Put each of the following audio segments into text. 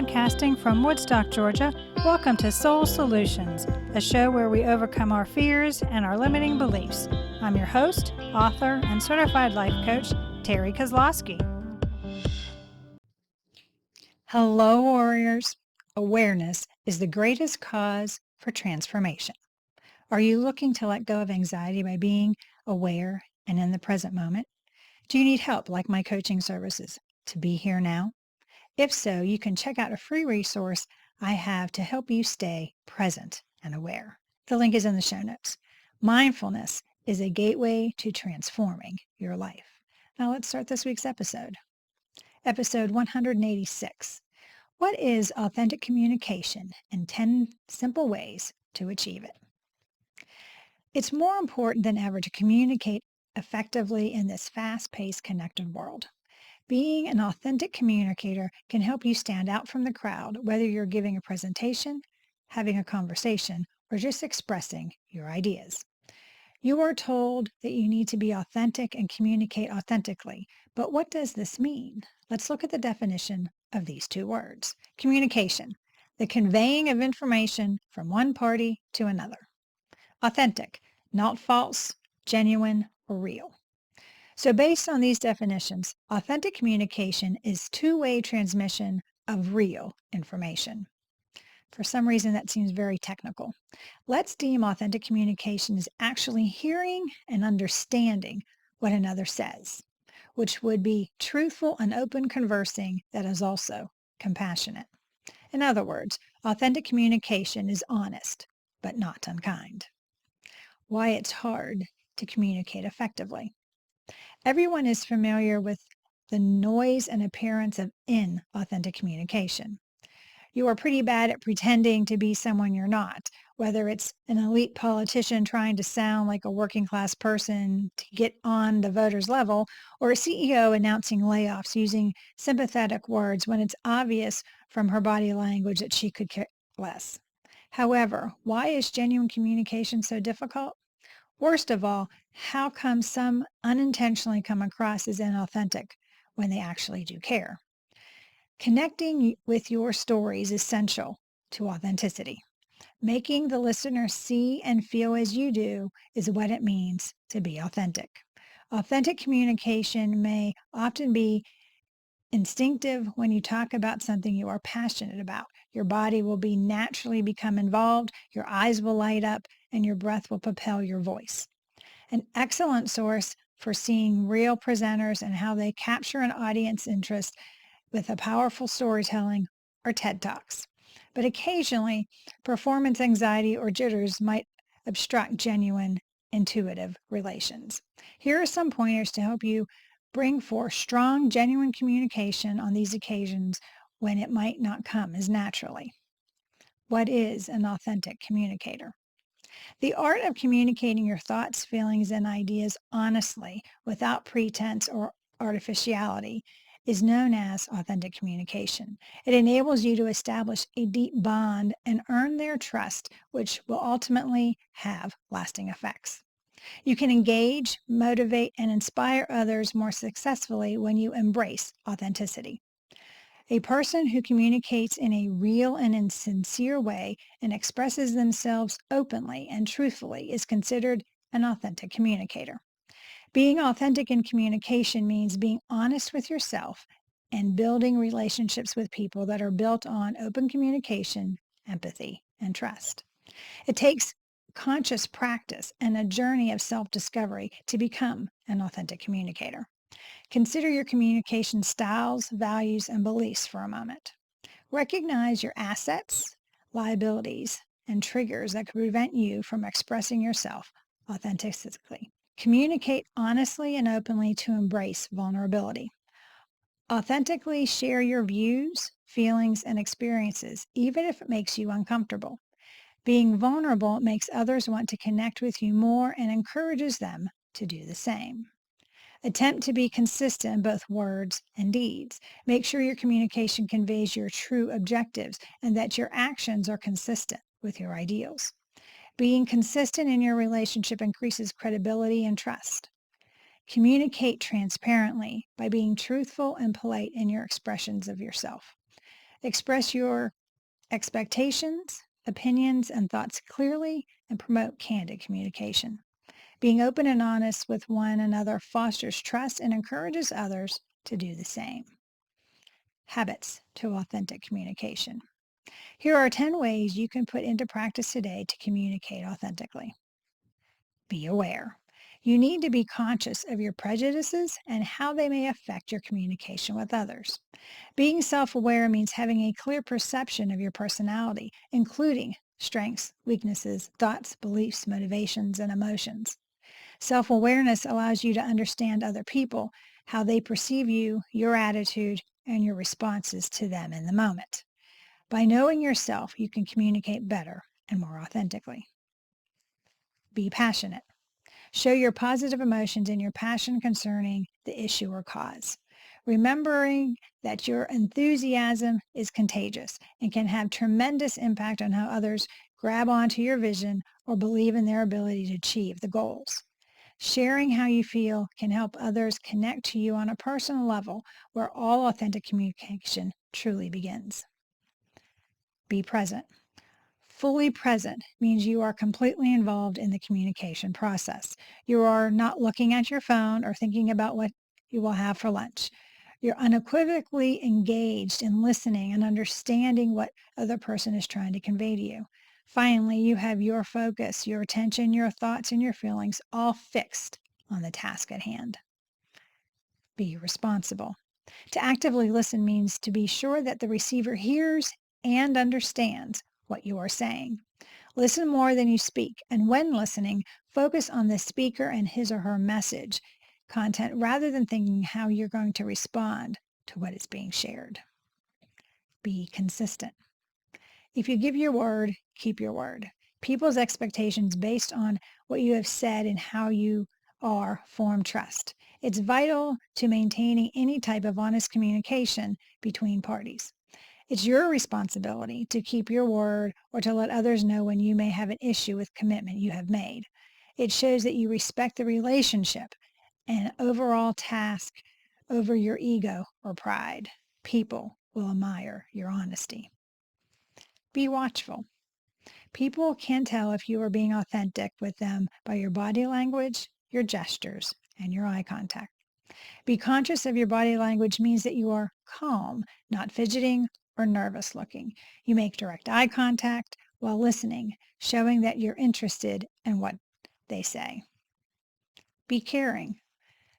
Podcasting from Woodstock, Georgia, welcome to Soul Solutions, a show where we overcome our fears and our limiting beliefs. I'm your host, author, and certified life coach, Terry Kozlowski. Hello, warriors. Awareness is the greatest cause for transformation. Are you looking to let go of anxiety by being aware and in the present moment? Do you need help, like my coaching services, to be here now? If so, you can check out a free resource I have to help you stay present and aware. The link is in the show notes. Mindfulness is a gateway to transforming your life. Now let's start this week's episode. Episode 186. What is authentic communication and 10 simple ways to achieve it? It's more important than ever to communicate effectively in this fast-paced, connected world. Being an authentic communicator can help you stand out from the crowd, whether you're giving a presentation, having a conversation, or just expressing your ideas. You are told that you need to be authentic and communicate authentically. But what does this mean? Let's look at the definition of these two words. Communication, the conveying of information from one party to another. Authentic, not false, genuine, or real. So based on these definitions, authentic communication is two-way transmission of real information. For some reason, that seems very technical. Let's deem authentic communication as actually hearing and understanding what another says, which would be truthful and open conversing that is also compassionate. In other words, authentic communication is honest, but not unkind. Why it's hard to communicate effectively. Everyone is familiar with the noise and appearance of inauthentic communication. You are pretty bad at pretending to be someone you're not, whether it's an elite politician trying to sound like a working class person to get on the voters' level, or a CEO announcing layoffs using sympathetic words when it's obvious from her body language that she could care less. However, why is genuine communication so difficult? Worst of all, how come some unintentionally come across as inauthentic when they actually do care? Connecting with your story is essential to authenticity. Making the listener see and feel as you do is what it means to be authentic. Authentic communication may often be instinctive when you talk about something you are passionate about. Your body will naturally become involved, your eyes will light up, and your breath will propel your voice. An excellent source for seeing real presenters and how they capture an audience interest with a powerful storytelling are TED Talks. But occasionally, performance anxiety or jitters might obstruct genuine, intuitive relations. Here are some pointers to help you bring forth strong, genuine communication on these occasions when it might not come as naturally. What is an authentic communicator? The art of communicating your thoughts, feelings, and ideas honestly without pretense or artificiality is known as authentic communication. It enables you to establish a deep bond and earn their trust, which will ultimately have lasting effects. You can engage, motivate, and inspire others more successfully when you embrace authenticity. A person who communicates in a real and sincere way and expresses themselves openly and truthfully is considered an authentic communicator. Being authentic in communication means being honest with yourself and building relationships with people that are built on open communication, empathy, and trust. It takes conscious practice and a journey of self-discovery to become an authentic communicator. Consider your communication styles, values, and beliefs for a moment. Recognize your assets, liabilities, and triggers that could prevent you from expressing yourself authentically. Communicate honestly and openly to embrace vulnerability. Authentically share your views, feelings, and experiences, even if it makes you uncomfortable. Being vulnerable makes others want to connect with you more and encourages them to do the same. Attempt to be consistent in both words and deeds. Make sure your communication conveys your true objectives and that your actions are consistent with your ideals. Being consistent in your relationship increases credibility and trust. Communicate transparently by being truthful and polite in your expressions of yourself. Express your expectations, opinions, and thoughts clearly and promote candid communication. Being open and honest with one another fosters trust and encourages others to do the same. Habits to authentic communication. Here are 10 ways you can put into practice today to communicate authentically. Be aware. You need to be conscious of your prejudices and how they may affect your communication with others. Being self-aware means having a clear perception of your personality, including strengths, weaknesses, thoughts, beliefs, motivations, and emotions. Self-awareness allows you to understand other people, how they perceive you, your attitude, and your responses to them in the moment. By knowing yourself, you can communicate better and more authentically. Be passionate. Show your positive emotions and your passion concerning the issue or cause. Remembering that your enthusiasm is contagious and can have tremendous impact on how others grab onto your vision or believe in their ability to achieve the goals. Sharing how you feel can help others connect to you on a personal level where all authentic communication truly begins. Be present. Fully present means you are completely involved in the communication process. You are not looking at your phone or thinking about what you will have for lunch. You're unequivocally engaged in listening and understanding what other person is trying to convey to you. Finally, you have your focus, your attention, your thoughts, and your feelings all fixed on the task at hand. Be responsible. To actively listen means to be sure that the receiver hears and understands what you are saying. Listen more than you speak, and when listening, focus on the speaker and his or her message content rather than thinking how you're going to respond to what is being shared. Be consistent. If you give your word, keep your word. People's expectations based on what you have said and how you are form trust. It's vital to maintaining any type of honest communication between parties. It's your responsibility to keep your word or to let others know when you may have an issue with commitment you have made. It shows that you respect the relationship and overall task over your ego or pride. People will admire your honesty. Be watchful. People can tell if you are being authentic with them by your body language, your gestures, and your eye contact. Be conscious of your body language means that you are calm, not fidgeting or nervous looking. You make direct eye contact while listening, showing that you're interested in what they say. Be caring.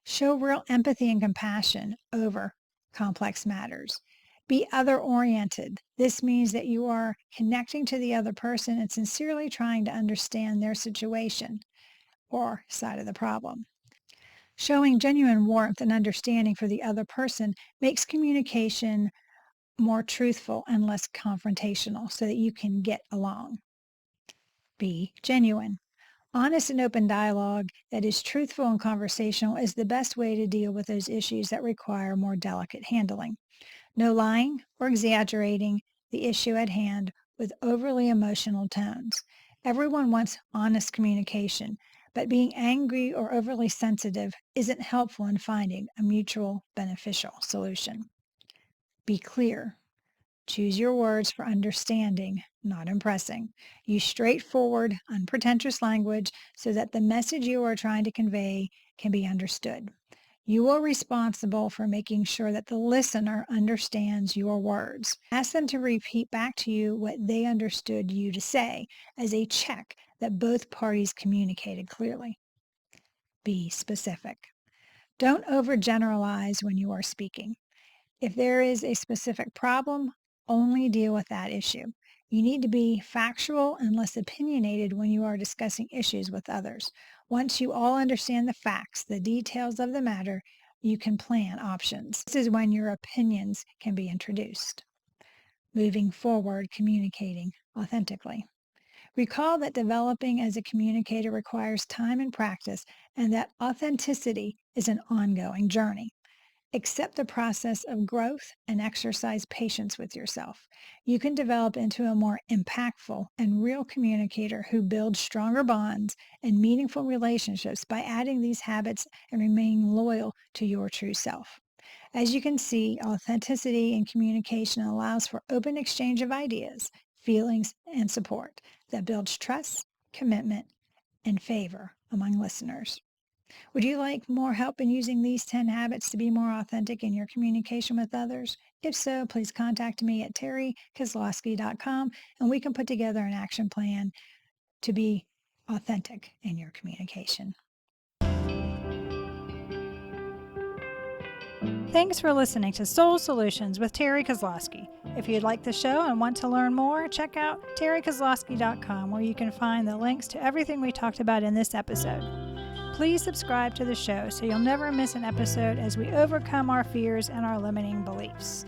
Show real empathy and compassion over complex matters. Be other-oriented. This means that you are connecting to the other person and sincerely trying to understand their situation or side of the problem. Showing genuine warmth and understanding for the other person makes communication more truthful and less confrontational so that you can get along. Be genuine. Honest and open dialogue that is truthful and conversational is the best way to deal with those issues that require more delicate handling. No lying or exaggerating the issue at hand with overly emotional tones. Everyone wants honest communication, but being angry or overly sensitive isn't helpful in finding a mutual beneficial solution. Be clear. Choose your words for understanding, not impressing. Use straightforward, unpretentious language so that the message you are trying to convey can be understood. You are responsible for making sure that the listener understands your words. Ask them to repeat back to you what they understood you to say as a check that both parties communicated clearly. Be specific. Don't overgeneralize when you are speaking. If there is a specific problem, only deal with that issue. You need to be factual and less opinionated when you are discussing issues with others. Once you all understand the facts, the details of the matter, you can plan options. This is when your opinions can be introduced. Moving forward, communicating authentically. Recall that developing as a communicator requires time and practice, and that authenticity is an ongoing journey. Accept the process of growth and exercise patience with yourself. You can develop into a more impactful and real communicator who builds stronger bonds and meaningful relationships by adding these habits and remaining loyal to your true self. As you can see, authenticity in communication allows for open exchange of ideas, feelings, and support that builds trust, commitment, and favor among listeners. Would you like more help in using these 10 habits to be more authentic in your communication with others? If so, please contact me at terrykozlowski.com and we can put together an action plan to be authentic in your communication. Thanks for listening to Soul Solutions with Terry Kozlowski. If you'd like the show and want to learn more, check out terrykozlowski.com where you can find the links to everything we talked about in this episode. Please subscribe to the show so you'll never miss an episode as we overcome our fears and our limiting beliefs.